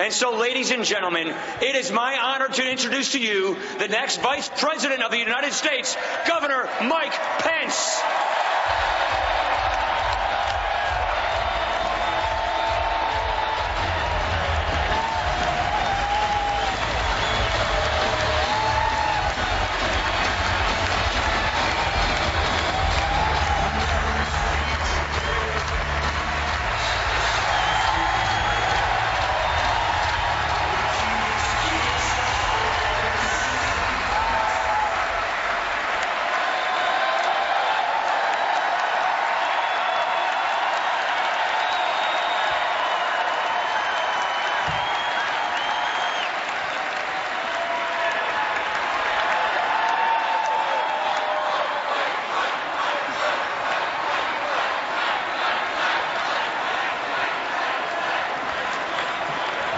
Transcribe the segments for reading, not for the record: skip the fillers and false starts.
And so, ladies and gentlemen, it is my honor to introduce to you the next Vice President of the United States, Governor Mike Pence.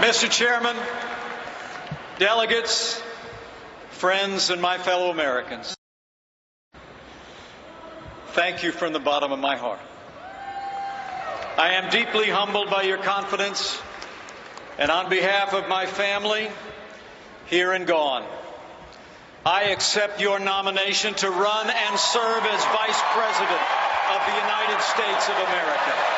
Mr. Chairman, delegates, friends, and my fellow Americans, thank you from the bottom of my heart. I am deeply humbled by your confidence, and on behalf of my family, here and gone, I accept your nomination to run and serve as Vice President of the United States of America.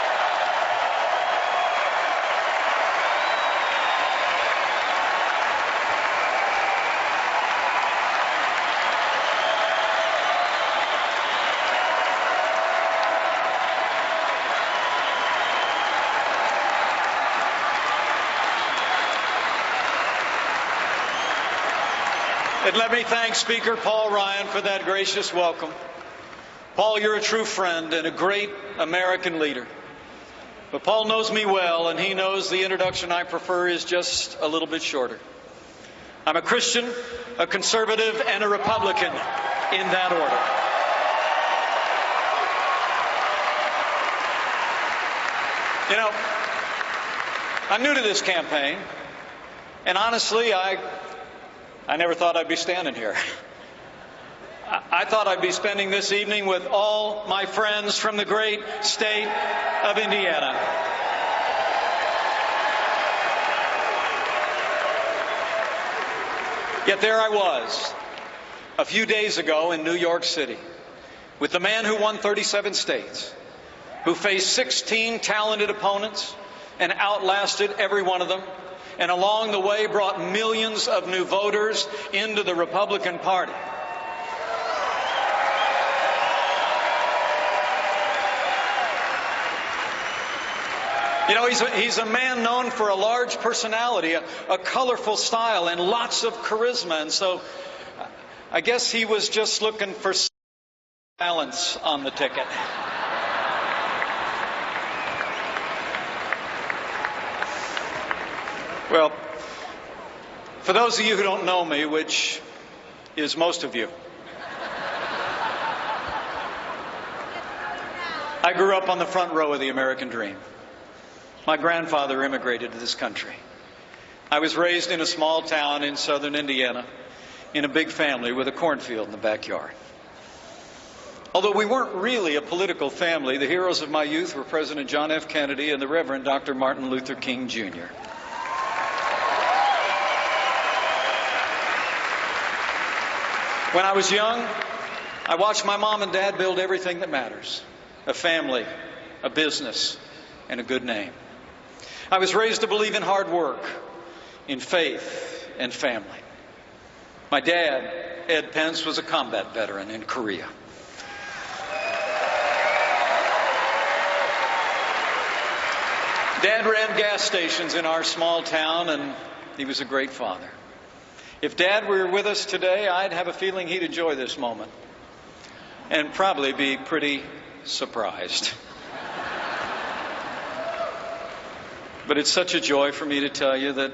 And let me thank Speaker Paul Ryan for that gracious welcome. Paul, you're a true friend and a great American leader. But Paul knows me well, and he knows the introduction I prefer is just a little bit shorter. I'm a Christian, a conservative, and a Republican in that order. You know, I'm new to this campaign, and honestly, I never thought I'd be standing here. I thought I'd be spending this evening with all my friends from the great state of Indiana. Yet there I was, a few days ago in New York City, with the man who won 37 states, who faced 16 talented opponents and outlasted every one of them, and along the way brought millions of new voters into the Republican Party. You know, he's a man known for a large personality, a colorful style, and lots of charisma. And so I guess he was just looking for balance on the ticket. Well, for those of you who don't know me, which is most of you, I grew up on the front row of the American dream. My grandfather immigrated to this country. I was raised in a small town in southern Indiana, in a big family with a cornfield in the backyard. Although we weren't really a political family, the heroes of my youth were President John F. Kennedy and the Reverend Dr. Martin Luther King, Jr. When I was young, I watched my mom and dad build everything that matters: a family, a business, and a good name. I was raised to believe in hard work, in faith, and family. My dad, Ed Pence, was a combat veteran in Korea. Dad ran gas stations in our small town, and he was a great father. If Dad were with us today, I'd have a feeling he'd enjoy this moment and probably be pretty surprised. But it's such a joy for me to tell you that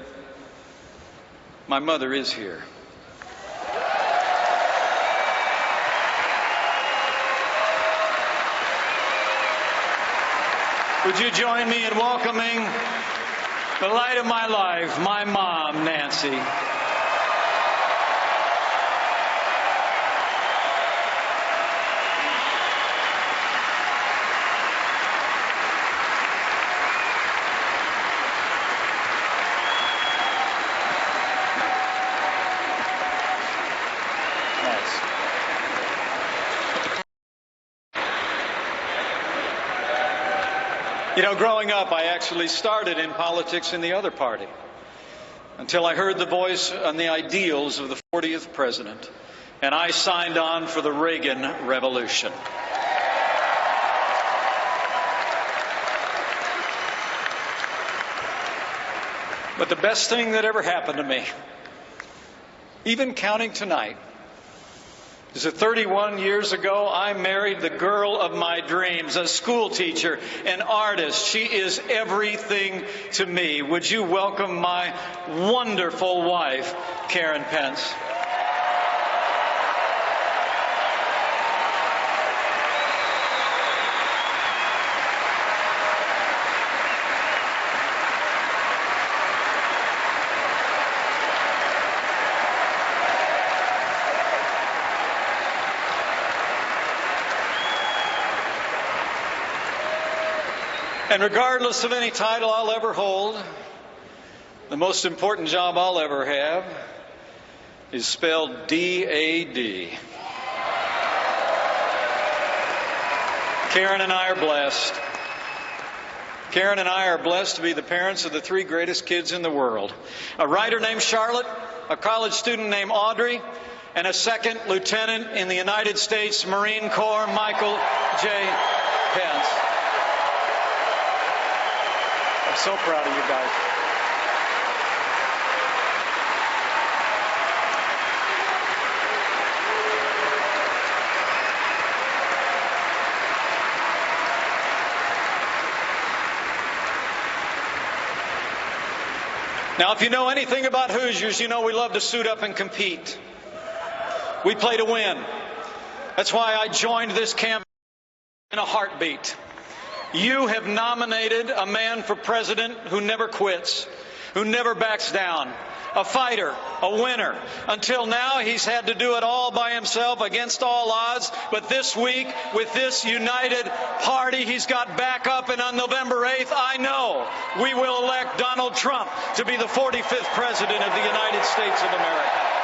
my mother is here. Would you join me in welcoming the light of my life, my mom, Nancy? You know, growing up, I actually started in politics in the other party until I heard the voice and the ideals of the 40th president, and I signed on for the Reagan Revolution. But the best thing that ever happened to me, even counting tonight, is that 31 years ago, I married the girl of my dreams, a school teacher, an artist. She is everything to me. Would you welcome my wonderful wife, Karen Pence? And regardless of any title I'll ever hold, the most important job I'll ever have is spelled D-A-D. Karen and I are blessed. Karen and I are blessed to be the parents of the three greatest kids in the world. A writer named Charlotte, a college student named Audrey, and a second lieutenant in the United States Marine Corps, Michael J. Pence. I'm so proud of you guys. Now, if you know anything about Hoosiers, you know we love to suit up and compete. We play to win. That's why I joined this campaign in a heartbeat. You have nominated a man for president who never quits, who never backs down, a fighter, a winner. Until now, he's had to do it all by himself against all odds. But this week, with this united party, he's got backup. And on November 8th, I know we will elect Donald Trump to be the 45th president of the United States of America.